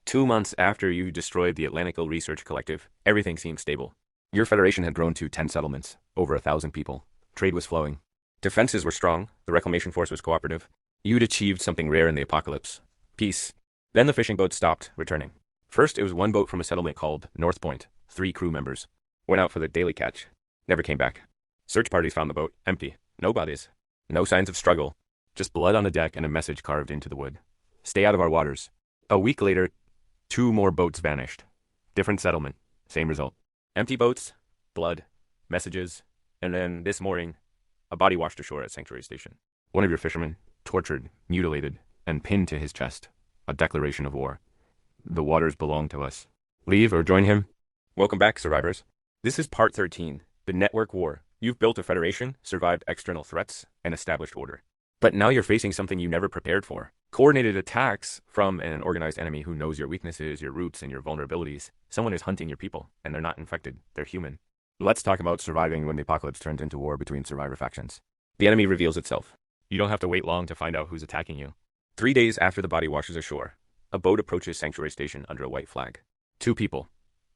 2 months after you destroyed the Atlantical Research Collective, everything seemed stable. Your federation had grown to 10 settlements, over 1,000 people. Trade was flowing. Defenses were strong, the reclamation force was cooperative. You'd achieved something rare in the apocalypse. Peace. Then the fishing boats stopped returning. First, it was one boat from a settlement called North Point. 3 crew members. Went out for the daily catch. Never came back. Search parties found the boat empty. No bodies. No signs of struggle. Just blood on the deck and a message carved into the wood. Stay out of our waters. A week later, 2 more boats vanished. Different settlement. Same result. Empty boats, blood, messages, and then this morning, a body washed ashore at Sanctuary Station. One of your fishermen, tortured, mutilated, and pinned to his chest. A declaration of war. The waters belong to us. Leave or join him? Welcome back, survivors. This is part 13, the network war. You've built a federation, survived external threats, and established order. But now you're facing something you never prepared for. Coordinated attacks from an organized enemy who knows your weaknesses, your roots, and your vulnerabilities. Someone is hunting your people, and they're not infected. They're human. Let's talk about surviving when the apocalypse turns into war between survivor factions. The enemy reveals itself. You don't have to wait long to find out who's attacking you. 3 days after the body washes ashore, a boat approaches Sanctuary Station under a white flag. 2 people.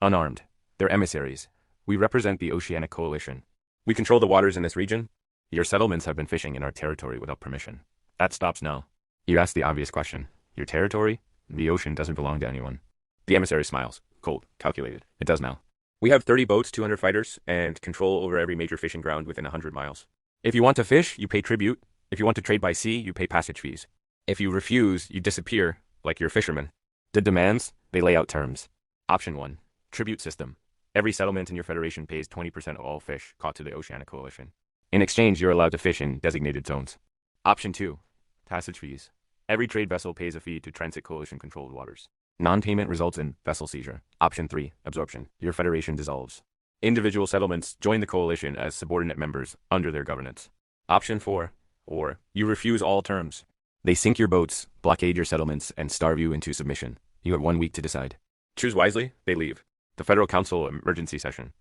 Unarmed. They're emissaries. We represent the Oceanic Coalition. We control the waters in this region. Your settlements have been fishing in our territory without permission. That stops now. You ask the obvious question. Your territory? The ocean doesn't belong to anyone. The emissary smiles. Cold. Calculated. It does now. We have 30 boats, 200 fighters, and control over every major fishing ground within 100 miles. If you want to fish, you pay tribute. If you want to trade by sea, you pay passage fees. If you refuse, you disappear, like your fishermen. The demands? They lay out terms. Option 1. Tribute system. Every settlement in your federation pays 20% of all fish caught to the Oceanic Coalition. In exchange, you're allowed to fish in designated zones. Option 2. Passage fees. Every trade vessel pays a fee to transit coalition-controlled waters. Non-payment results in vessel seizure. Option 3. Absorption. Your federation dissolves. Individual settlements join the coalition as subordinate members under their governance. Option 4. Or you refuse all terms. They sink your boats, blockade your settlements, and starve you into submission. You have 1 week to decide. Choose wisely, they leave. The Federal Council emergency session.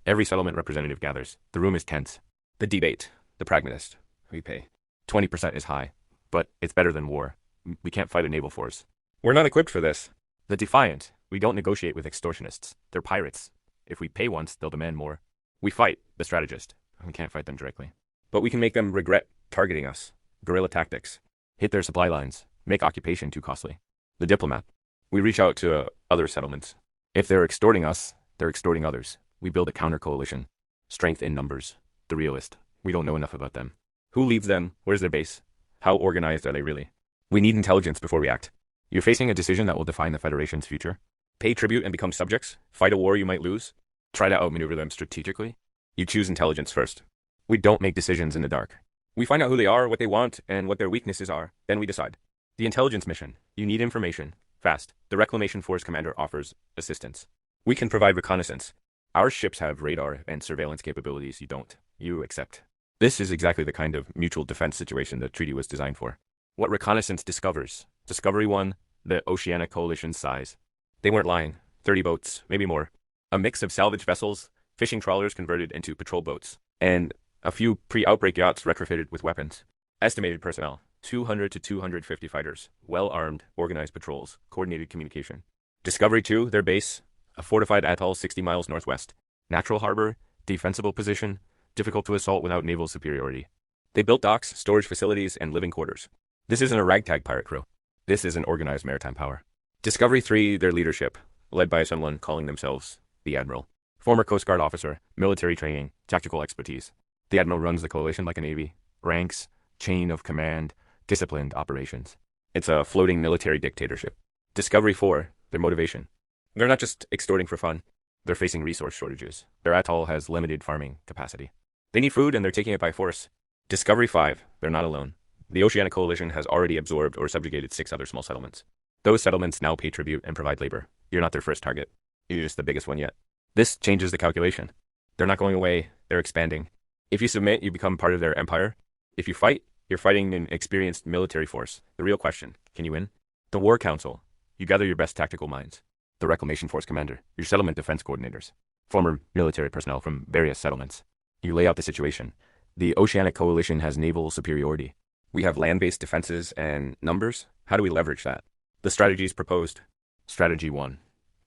Every settlement representative gathers. The room is tense. The debate. The pragmatist. We pay. 20% is high, but it's better than war. We can't fight a naval force. We're not equipped for this. The defiant. We don't negotiate with extortionists. They're pirates. If we pay once, they'll demand more. We fight the strategist. We can't fight them directly. But we can make them regret targeting us. Guerrilla tactics. Hit their supply lines. Make occupation too costly. The diplomat. We reach out to other settlements. If they're extorting us, they're extorting others. We build a counter-coalition. Strength in numbers. The realist. We don't know enough about them. Who leads them? Where's their base? How organized are they really? We need intelligence before we act. You're facing a decision that will define the Federation's future. Pay tribute and become subjects. Fight a war you might lose. Try to outmaneuver them strategically. You choose intelligence first. We don't make decisions in the dark. We find out who they are, what they want, and what their weaknesses are. Then we decide. The intelligence mission. You need information. Fast. The Reclamation Force commander offers assistance. We can provide reconnaissance. Our ships have radar and surveillance capabilities you don't. You accept. This is exactly the kind of mutual defense situation the treaty was designed for. What reconnaissance discovers. Discovery 1, the Oceanic Coalition's size. They weren't lying. 30 boats, maybe more. A mix of salvage vessels, fishing trawlers converted into patrol boats, and a few pre-outbreak yachts retrofitted with weapons. Estimated personnel, 200 to 250 fighters, well-armed, organized patrols, coordinated communication. Discovery 2, their base, a fortified atoll 60 miles northwest. Natural harbor, defensible position, difficult to assault without naval superiority. They built docks, storage facilities, and living quarters. This isn't a ragtag pirate crew. This is an organized maritime power. Discovery 3, their leadership, led by someone calling themselves the Admiral. Former Coast Guard officer, military training, tactical expertise. The Admiral runs the coalition like a navy. Ranks, chain of command, disciplined operations. It's a floating military dictatorship. Discovery 4, their motivation. They're not just extorting for fun. They're facing resource shortages. Their atoll has limited farming capacity. They need food and they're taking it by force. Discovery 5, they're not alone. The Oceanic Coalition has already absorbed or subjugated 6 other small settlements. Those settlements now pay tribute and provide labor. You're not their first target. You're just the biggest one yet. This changes the calculation. They're not going away, they're expanding. If you submit, you become part of their empire. If you fight, you're fighting an experienced military force. The real question, can you win? The War Council. You gather your best tactical minds. The Reclamation Force commander, your settlement defense coordinators, former military personnel from various settlements. You lay out the situation. The Oceanic Coalition has naval superiority. We have land-based defenses and numbers. How do we leverage that? The strategies proposed. Strategy 1.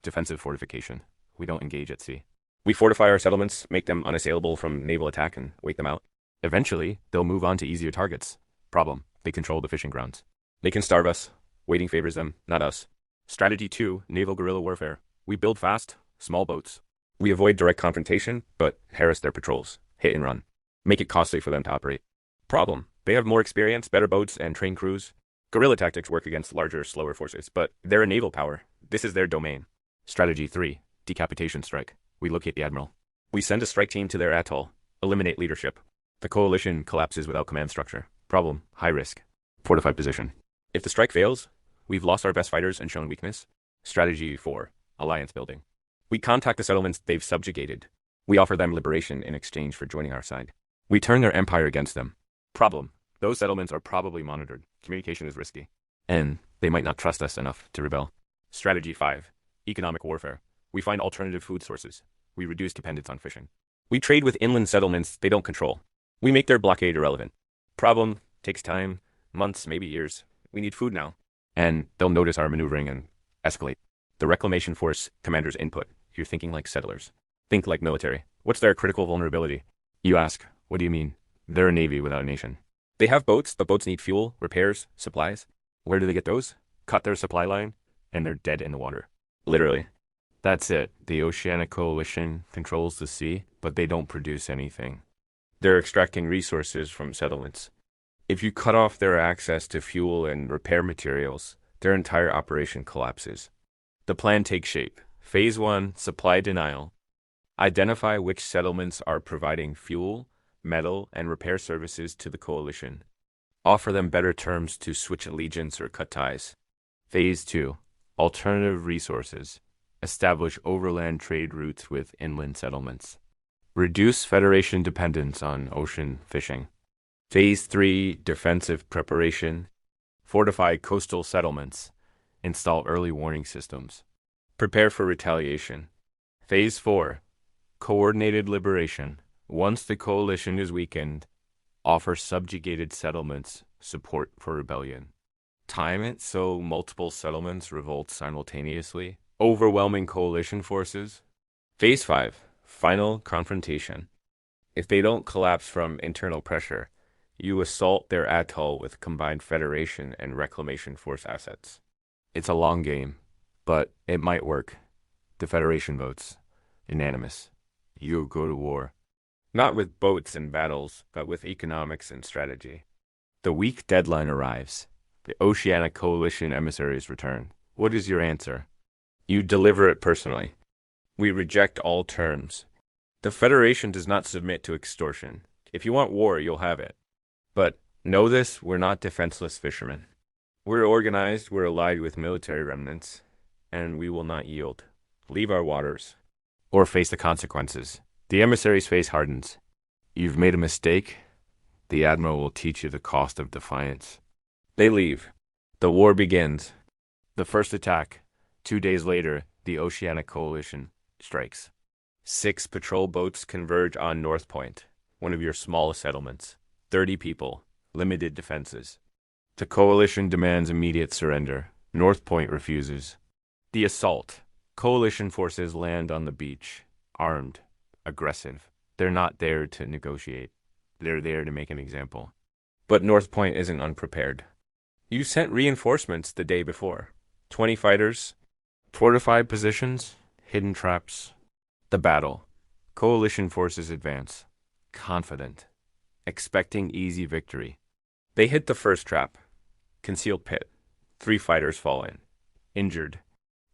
Defensive fortification. We don't engage at sea. We fortify our settlements, make them unassailable from naval attack, and wait them out. Eventually, they'll move on to easier targets. Problem: they control the fishing grounds. They can starve us. Waiting favors them, not us. Strategy 2. Naval guerrilla warfare. We build fast, small boats. We avoid direct confrontation, but harass their patrols. Hit and run. Make it costly for them to operate. Problem: they have more experience, better boats, and trained crews. Guerrilla tactics work against larger, slower forces, but they're a naval power. This is their domain. Strategy 3. Decapitation strike. We locate the admiral. We send a strike team to their atoll. Eliminate leadership. The coalition collapses without command structure. Problem: high risk. Fortified position. If the strike fails, we've lost our best fighters and shown weakness. Strategy 4. Alliance building. We contact the settlements they've subjugated. We offer them liberation in exchange for joining our side. We turn their empire against them. Problem: those settlements are probably monitored. Communication is risky. And they might not trust us enough to rebel. Strategy 5. Economic warfare. We find alternative food sources. We reduce dependence on fishing. We trade with inland settlements they don't control. We make their blockade irrelevant. Problem: takes time, months, maybe years. We need food now. And they'll notice our maneuvering and escalate. The reclamation force commander's input. You're thinking like settlers. Think like military. What's their critical vulnerability? You ask, what do you mean? They're a navy without a nation. They have boats, but boats need fuel, repairs, supplies. Where do they get those? Cut their supply line, and they're dead in the water. Literally. That's it. The Oceanic coalition controls the sea, but they don't produce anything. They're extracting resources from settlements. If you cut off their access to fuel and repair materials, their entire operation collapses. The plan takes shape. Phase 1, supply denial. Identify which settlements are providing fuel, metal, and repair services to the coalition. Offer them better terms to switch allegiance or cut ties. Phase 2, alternative resources. Establish overland trade routes with inland settlements. Reduce Federation dependence on ocean fishing. Phase 3, defensive preparation. Fortify coastal settlements. Install early warning systems. Prepare for retaliation. Phase 4, coordinated liberation. Once the coalition is weakened, offer subjugated settlements support for rebellion. Time it so multiple settlements revolt simultaneously. Overwhelming coalition forces. Phase 5, final confrontation. If they don't collapse from internal pressure, you assault their atoll with combined Federation and Reclamation Force assets. It's a long game, but it might work. The Federation votes. Unanimous. You go to war. Not with boats and battles, but with economics and strategy. The week deadline arrives. The Oceanic coalition emissaries return. What is your answer? You deliver it personally. We reject all terms. The Federation does not submit to extortion. If you want war, you'll have it. But know this, we're not defenseless fishermen. We're organized, we're allied with military remnants, and we will not yield. Leave our waters. Or face the consequences. The emissary's face hardens. You've made a mistake. The admiral will teach you the cost of defiance. They leave. The war begins. The first attack. 2 days later, the Oceanic coalition strikes. 6 patrol boats converge on North Point, one of your smallest settlements. 30 people, limited defenses. The coalition demands immediate surrender. North Point refuses. The assault. Coalition forces land on the beach, armed, aggressive. They're not there to negotiate. They're there to make an example. But North Point isn't unprepared. You sent reinforcements the day before. 20 fighters, fortified positions, hidden traps. The battle. Coalition forces advance. Confident. Expecting easy victory. They hit the first trap. Concealed pit. 3 fighters fall in. Injured.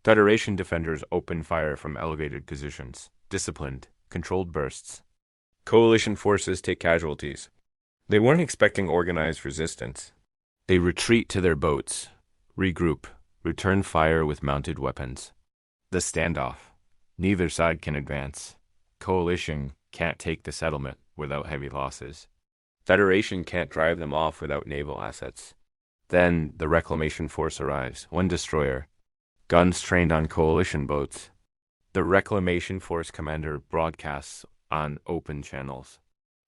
Federation defenders open fire from elevated positions. Disciplined. Controlled bursts. Coalition forces take casualties. They weren't expecting organized resistance. They retreat to their boats. Regroup. Return fire with mounted weapons. The standoff. Neither side can advance. Coalition can't take the settlement without heavy losses. Federation can't drive them off without naval assets. Then the Reclamation Force arrives, 1 destroyer. Guns trained on coalition boats. The Reclamation Force commander broadcasts on open channels.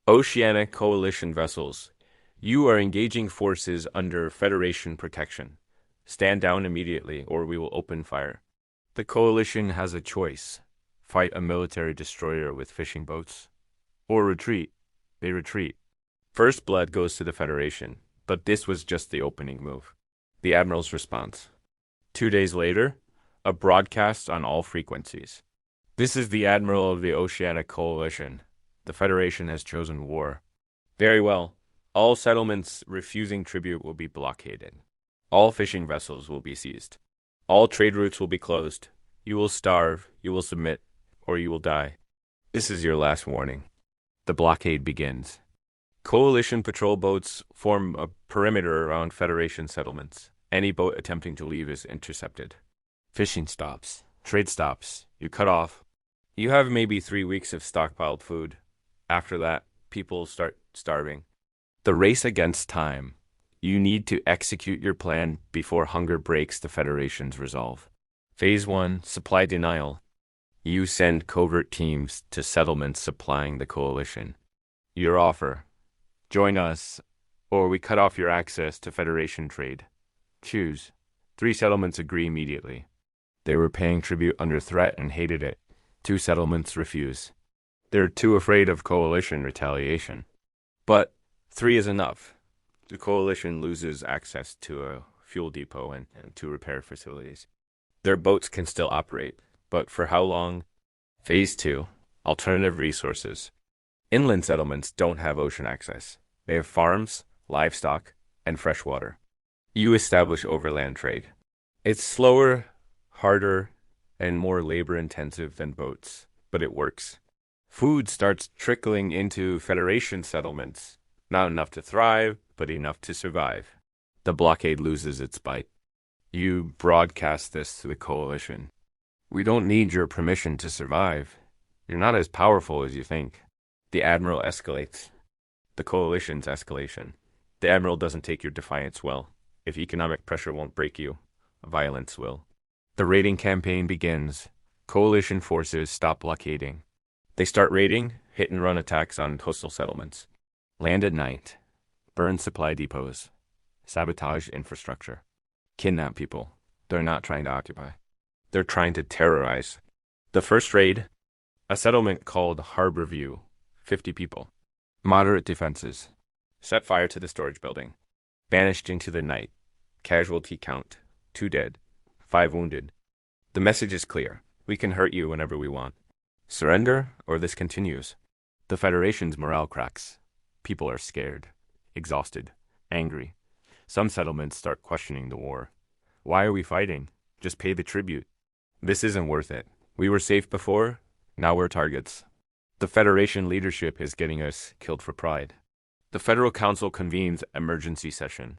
Oceanic coalition vessels. You are engaging forces under Federation protection. Stand down immediately or we will open fire. The coalition has a choice: fight a military destroyer with fishing boats, or retreat. They retreat. First blood goes to the Federation, but this was just the opening move. The Admiral's response. 2 days later, a broadcast on all frequencies. This is the Admiral of the Oceanic Coalition. The Federation has chosen war. Very well. All settlements refusing tribute will be blockaded. All fishing vessels will be seized. All trade routes will be closed. You will starve, you will submit, or you will die. This is your last warning. The blockade begins. Coalition patrol boats form a perimeter around Federation settlements. Any boat attempting to leave is intercepted. Fishing stops. Trade stops. You cut off. You have maybe 3 weeks of stockpiled food. After that, people start starving. The race against time. You need to execute your plan before hunger breaks the Federation's resolve. Phase 1, supply denial. You send covert teams to settlements supplying the coalition. Your offer: join us, or we cut off your access to Federation trade. Choose. 3 settlements agree immediately. They were paying tribute under threat and hated it. 2 settlements refuse. They're too afraid of coalition retaliation. But 3 is enough. The coalition loses access to a fuel depot and 2 repair facilities. Their boats can still operate, but for how long? Phase 2, alternative resources. Inland settlements don't have ocean access. They have farms, livestock, and fresh water. You establish overland trade. It's slower, harder, and more labor-intensive than boats, but it works. Food starts trickling into Federation settlements. Not enough to thrive, but enough to survive. The blockade loses its bite. You broadcast this to the coalition. We don't need your permission to survive. You're not as powerful as you think. The Admiral escalates. The coalition's escalation. The Admiral doesn't take your defiance well. If economic pressure won't break you, violence will. The raiding campaign begins. Coalition forces stop blockading. They start raiding, hit-and-run attacks on coastal settlements. Land at night. Burn supply depots. Sabotage infrastructure. Kidnap people. They're not trying to occupy. They're trying to terrorize. The first raid, a settlement called Harbor View, 50 people. Moderate defenses. Set fire to the storage building. Vanished into the night. Casualty count: 2 dead, 5 wounded. The message is clear. We can hurt you whenever we want. Surrender, or this continues. The Federation's morale cracks. People are scared, exhausted, angry. Some settlements start questioning the war. Why are we fighting? Just pay the tribute. This isn't worth it. We were safe before, now we're targets. The Federation leadership is getting us killed for pride. The Federal Council convenes emergency session.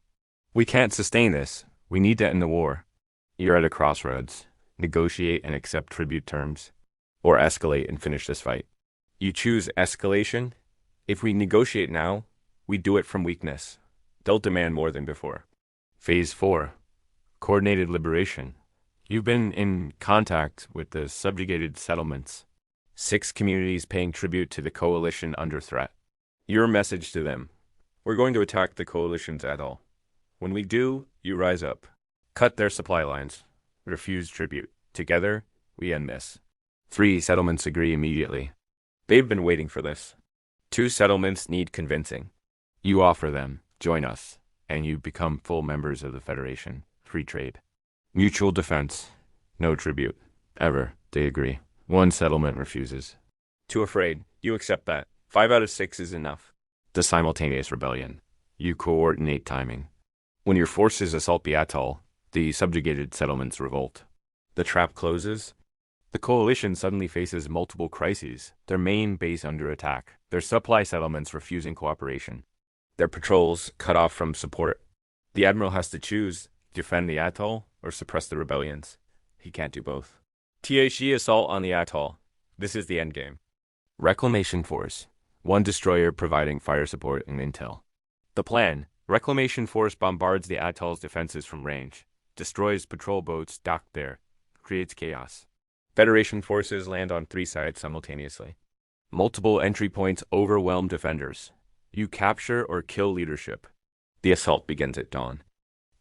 We can't sustain this. We need to end the war. You're at a crossroads. Negotiate and accept tribute terms, or escalate and finish this fight. You choose escalation. If we negotiate now, we do it from weakness. They'll demand more than before. Phase 4, coordinated liberation. You've been in contact with the subjugated settlements. 6 communities paying tribute to the coalition under threat. Your message to them: we're going to attack the coalition's atoll. When we do, you rise up. Cut their supply lines. Refuse tribute. Together, we end this. 3 settlements agree immediately. They've been waiting for this. 2 settlements need convincing. You offer them, join us, and you become full members of the Federation. Free trade. Mutual defense. No tribute. Ever. They agree. 1 settlement refuses. Too afraid. You accept that. 5 out of 6 is enough. The simultaneous rebellion. You coordinate timing. When your forces assault the atoll, the subjugated settlements revolt. The trap closes. The coalition suddenly faces multiple crises. Their main base under attack. Their supply settlements refusing cooperation. Their patrols cut off from support. The Admiral has to choose: defend the atoll or suppress the rebellions. He can't do both. THE assault on the atoll. This is the endgame. Reclamation Force. 1 destroyer providing fire support and intel. The plan: Reclamation Force bombards the atoll's defenses from range, destroys patrol boats docked there, creates chaos. Federation forces land on 3 sides simultaneously. Multiple entry points overwhelm defenders. You capture or kill leadership. The assault begins at dawn.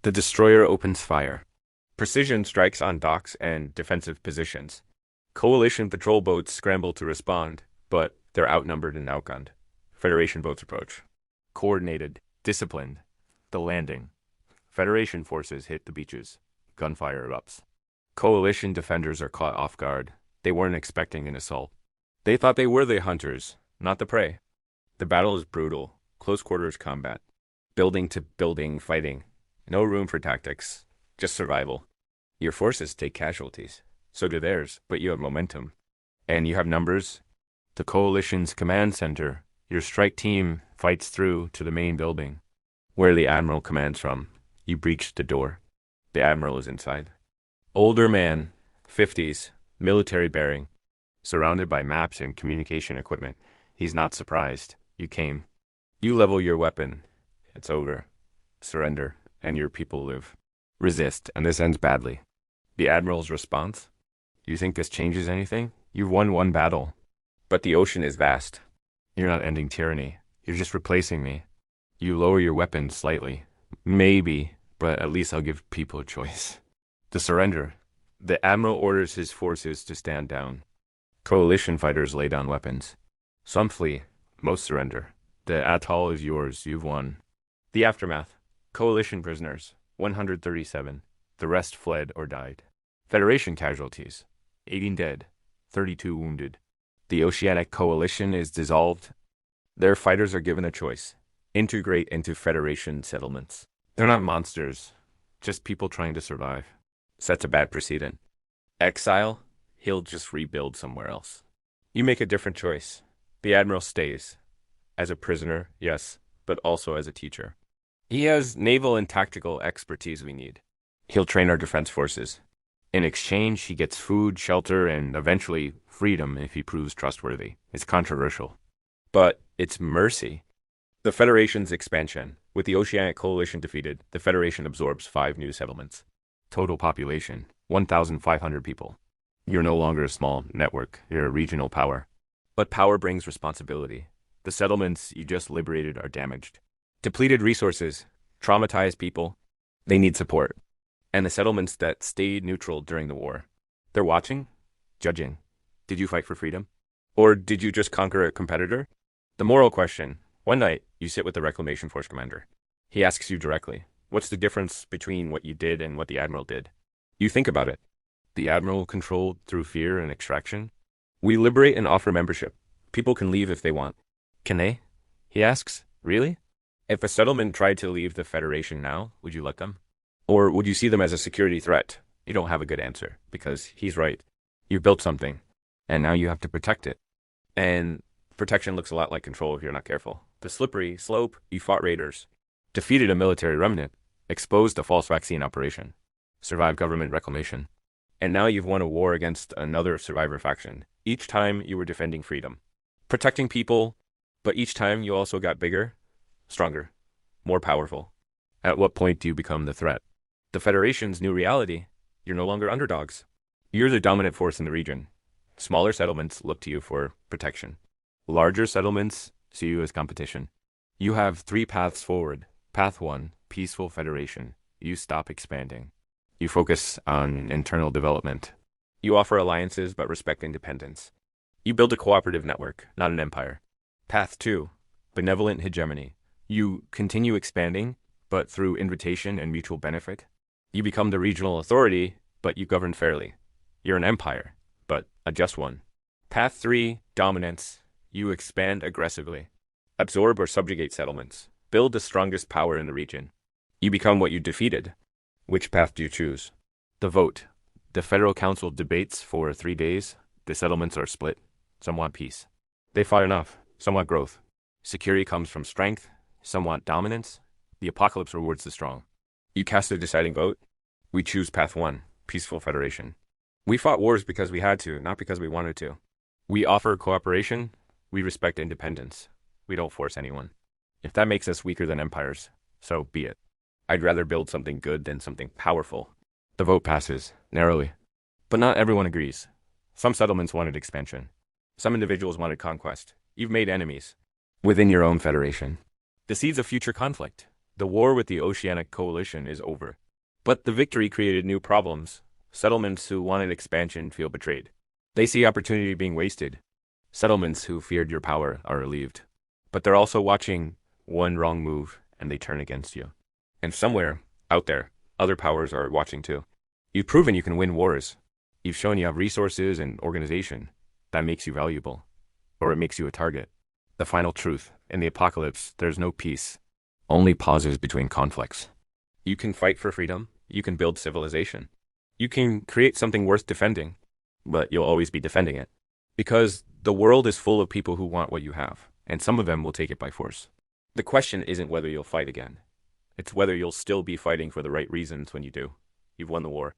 The destroyer opens fire. Precision strikes on docks and defensive positions. Coalition patrol boats scramble to respond, but they're outnumbered and outgunned. Federation boats approach. Coordinated, disciplined. The landing. Federation forces hit the beaches. Gunfire erupts. Coalition defenders are caught off guard. They weren't expecting an assault. They thought they were the hunters, not the prey. The battle is brutal. Close quarters combat. Building to building fighting. No room for tactics. Just survival. Your forces take casualties. So do theirs, but you have momentum. And you have numbers. The coalition's command center. Your strike team fights through to the main building, where the admiral commands from. You breach the door. The admiral is inside. Older man, 50s, military bearing, surrounded by maps and communication equipment. He's not surprised. You came. You level your weapon. It's over. Surrender, and your people live. Resist, and this ends badly. The admiral's response? You think this changes anything? You've won one battle. But the ocean is vast. You're not ending tyranny. You're just replacing me. You lower your weapon slightly. Maybe, but at least I'll give people a choice. The surrender. The admiral orders his forces to stand down. Coalition fighters lay down weapons. Some flee. Most surrender. The atoll is yours. You've won. The aftermath. Coalition prisoners. 137. The rest fled or died. Federation casualties. 18 dead. 32 wounded. The Oceanic coalition is dissolved. Their fighters are given a choice. Integrate into Federation settlements. They're not monsters. Just people trying to survive. Sets a bad precedent. Exile, he'll just rebuild somewhere else. You make a different choice. The admiral stays. As a prisoner, yes, but also as a teacher. He has naval and tactical expertise we need. He'll train our defense forces. In exchange, he gets food, shelter, and eventually freedom if he proves trustworthy. It's controversial. But it's mercy. The Federation's expansion. With the Oceanic coalition defeated, the Federation absorbs 5 new settlements. Total population, 1,500 people. You're no longer a small network, you're a regional power. But power brings responsibility. The settlements you just liberated are damaged. Depleted resources, traumatized people, they need support. And the settlements that stayed neutral during the war, they're watching, judging. Did you fight for freedom? Or did you just conquer a competitor? The moral question. One night, you sit with the Reclamation Force commander. He asks you directly, what's the difference between what you did and what the admiral did? You think about it. The admiral controlled through fear and extraction. We liberate and offer membership. People can leave if they want. Can they? He asks, really? If a settlement tried to leave the Federation now, would you let them? Or would you see them as a security threat? You don't have a good answer, because he's right. You built something, and now you have to protect it. And protection looks a lot like control if you're not careful. The slippery slope, you fought raiders, defeated a military remnant, exposed a false vaccine operation, survived government reclamation. And now you've won a war against another survivor faction. Each time you were defending freedom, protecting people, but each time you also got bigger, stronger, more powerful. At what point do you become the threat? The Federation's new reality, you're no longer underdogs. You're the dominant force in the region. Smaller settlements look to you for protection. Larger settlements see you as competition. You have 3 paths forward. Path 1, peaceful federation. You stop expanding. You focus on internal development. You offer alliances but respect independence. You build a cooperative network, not an empire. Path 2, benevolent hegemony. You continue expanding, but through invitation and mutual benefit. You become the regional authority, but you govern fairly. You're an empire, but a just one. Path 3, dominance. You expand aggressively. Absorb or subjugate settlements. Build the strongest power in the region. You become what you defeated. Which path do you choose? The vote. The Federal Council debates for 3 days. The settlements are split. Some want peace. They fought enough. Some want growth. Security comes from strength. Some want dominance. The apocalypse rewards the strong. You cast a deciding vote. We choose path 1, peaceful federation. We fought wars because we had to, not because we wanted to. We offer cooperation. We respect independence. We don't force anyone. If that makes us weaker than empires, so be it. I'd rather build something good than something powerful. The vote passes, narrowly. But not everyone agrees. Some settlements wanted expansion. Some individuals wanted conquest. You've made enemies. Within your own federation. The seeds of future conflict. The war with the Oceanic coalition is over. But the victory created new problems. Settlements who wanted expansion feel betrayed. They see opportunity being wasted. Settlements who feared your power are relieved. But they're also watching one wrong move and they turn against you. And somewhere, out there, other powers are watching too. You've proven you can win wars. You've shown you have resources and organization. That makes you valuable. Or it makes you a target. The final truth, in the apocalypse, there's no peace. Only pauses between conflicts. You can fight for freedom. You can build civilization. You can create something worth defending. But you'll always be defending it. Because the world is full of people who want what you have. And some of them will take it by force. The question isn't whether you'll fight again. It's whether you'll still be fighting for the right reasons when you do. You've won the war.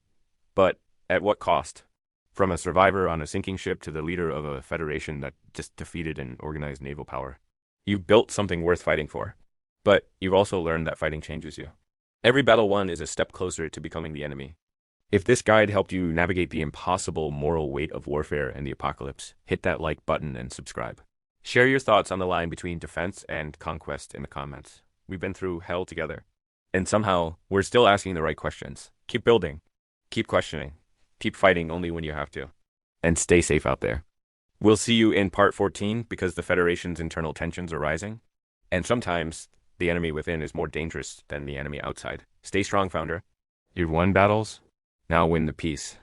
But at what cost? From a survivor on a sinking ship to the leader of a federation that just defeated an organized naval power. You've built something worth fighting for. But you've also learned that fighting changes you. Every battle won is a step closer to becoming the enemy. If this guide helped you navigate the impossible moral weight of warfare and the apocalypse, hit that like button and subscribe. Share your thoughts on the line between defense and conquest in the comments. We've been through hell together. And somehow, we're still asking the right questions. Keep building. Keep questioning. Keep fighting only when you have to. And stay safe out there. We'll see you in part 14 because the Federation's internal tensions are rising. And sometimes, the enemy within is more dangerous than the enemy outside. Stay strong, Founder. You've won battles. Now win the peace.